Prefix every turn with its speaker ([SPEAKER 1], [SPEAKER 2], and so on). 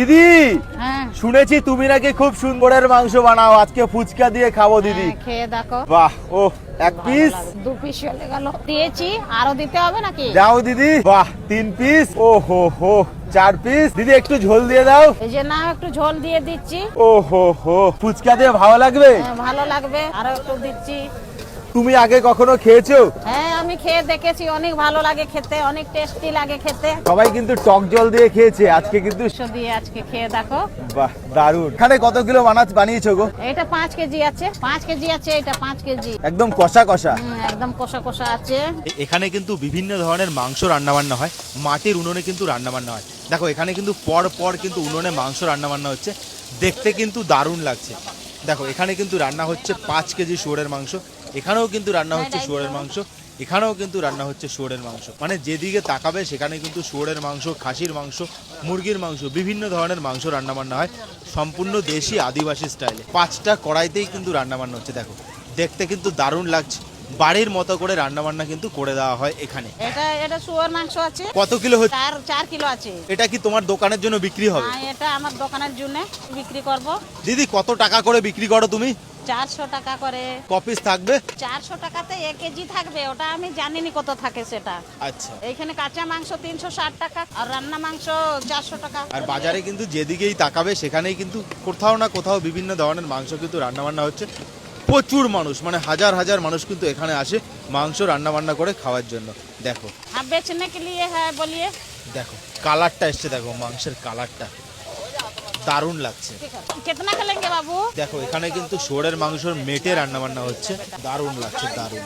[SPEAKER 1] দিদি
[SPEAKER 2] হ্যাঁ
[SPEAKER 1] শুনেছি তুমি নাকি খুব সুন্দরের মাংস বানাও, আজকে ফুচকা দিয়ে খাবো দিদি।
[SPEAKER 2] খেয়ে দেখো।
[SPEAKER 1] বাহ, ও এক পিস
[SPEAKER 2] 2 পিস চলে গেল, দিয়েছি আরো দিতে হবে নাকি?
[SPEAKER 1] দাও দিদি। বাহ, 3 পিস। ও হো হো, 4 পিস। দিদি একটু ঝোল দিয়ে দাও।
[SPEAKER 2] এই যে না, একটু ঝোল দিয়ে দিচ্ছি।
[SPEAKER 1] ও হো হো, ফুচকা দিয়ে ভালো লাগবে?
[SPEAKER 2] ভালো লাগবে, আরো একটু দিচ্ছি।
[SPEAKER 1] তুমি আগে কখনো খেয়েছো?
[SPEAKER 2] হ্যাঁ আমি খেয়ে দেখেছি, অনেক ভালো লাগে খেতে, অনেক টেস্টি লাগে খেতে।
[SPEAKER 1] সবাই কিন্তু টক জল দিয়ে খেয়েছে, আজকে কিন্তু
[SPEAKER 2] দিয়ে আজকে খেয়ে দেখো।
[SPEAKER 1] বাহ, দারুণ। এখানে কত কিলো বানিয়েছো গো?
[SPEAKER 2] এটা 5 কেজি আছে, 5 কেজি আছে, এটা 5 কেজি।
[SPEAKER 1] একদম কষা কষা।
[SPEAKER 2] একদম কষা কষা আছে।
[SPEAKER 3] এখানে কিন্তু বিভিন্ন ধরনের মাংস রান্নাবান্না হয়, মাটির উনুনে কিন্তু রান্নাবান্না হয়। দেখো এখানে কিন্তু পর পর কিন্তু উনুনে মাংস রান্নাবান্না হচ্ছে, দেখতে কিন্তু দারুণ লাগছে। দেখো এখানে কিন্তু রান্না হচ্ছে 5 কেজি শুয়োরের মাংস, এখানেও কিন্তু রান্না হচ্ছে শুয়োরের মাংস, এখানেও কিন্তু রান্না হচ্ছে শুয়োরের মাংস। মানে যেদিকে তাকাবে সেখানে কিন্তু শুয়োরের মাংস, খাসির মাংস, মুরগির মাংস, বিভিন্ন ধরনের মাংস রান্নাবান্না হয়, সম্পূর্ণ দেশি আদিবাসী স্টাইলে। 5টা কড়াইতেই কিন্তু রান্নাবান্না হচ্ছে। দেখো দেখতে কিন্তু দারুণ লাগছে, বাড়ির মতো করে রান্নাবান্না কিন্তু করে দেওয়া হয় এখানে।
[SPEAKER 2] এটা শুয়োর মাংস আছে।
[SPEAKER 3] কত কিলো হচ্ছে?
[SPEAKER 2] 4 কিলো আছে।
[SPEAKER 3] এটা কি তোমার দোকানের জন্য বিক্রি হবে?
[SPEAKER 2] এটা আমার দোকানের জন্য বিক্রি করব।
[SPEAKER 3] দিদি কত টাকা করে বিক্রি করো তুমি?
[SPEAKER 2] 400 টাকা করে।
[SPEAKER 3] কপিস থাকবে?
[SPEAKER 2] 400 টাকাতে 1 কেজি থাকবে, ওটা আমি জানিনি কত থাকে সেটা।
[SPEAKER 3] আচ্ছা।
[SPEAKER 2] এইখানে কাঁচা মাংস 360 টাকা আর রান্না মাংস 400 টাকা।
[SPEAKER 3] আর বাজারে কিন্তু যেদিকেই তাকাবে সেখানেই কিন্তু কোথাও না কোথাও বিভিন্ন ধরনের মাংস কিন্তু রান্নাবান্না হচ্ছে। প্রচুর মানুষ, মানে হাজার হাজার মানুষ কিন্তু এখানে আসে মাংস রান্নাবান্না করে খাওয়ার জন্য। দেখো
[SPEAKER 2] आप बेचने के लिए है बोलिए।
[SPEAKER 3] দেখো কালারটা এসছে, দেখো মাংসের কালারটা দারুণ লাগছে।
[SPEAKER 2] कितना का लेंगे बाबू?
[SPEAKER 3] দেখো এখানে কিন্তু শুয়োরের মাংসর মেটে রান্নাবান্না হচ্ছে, দারুণ লাগছে, দারুণ।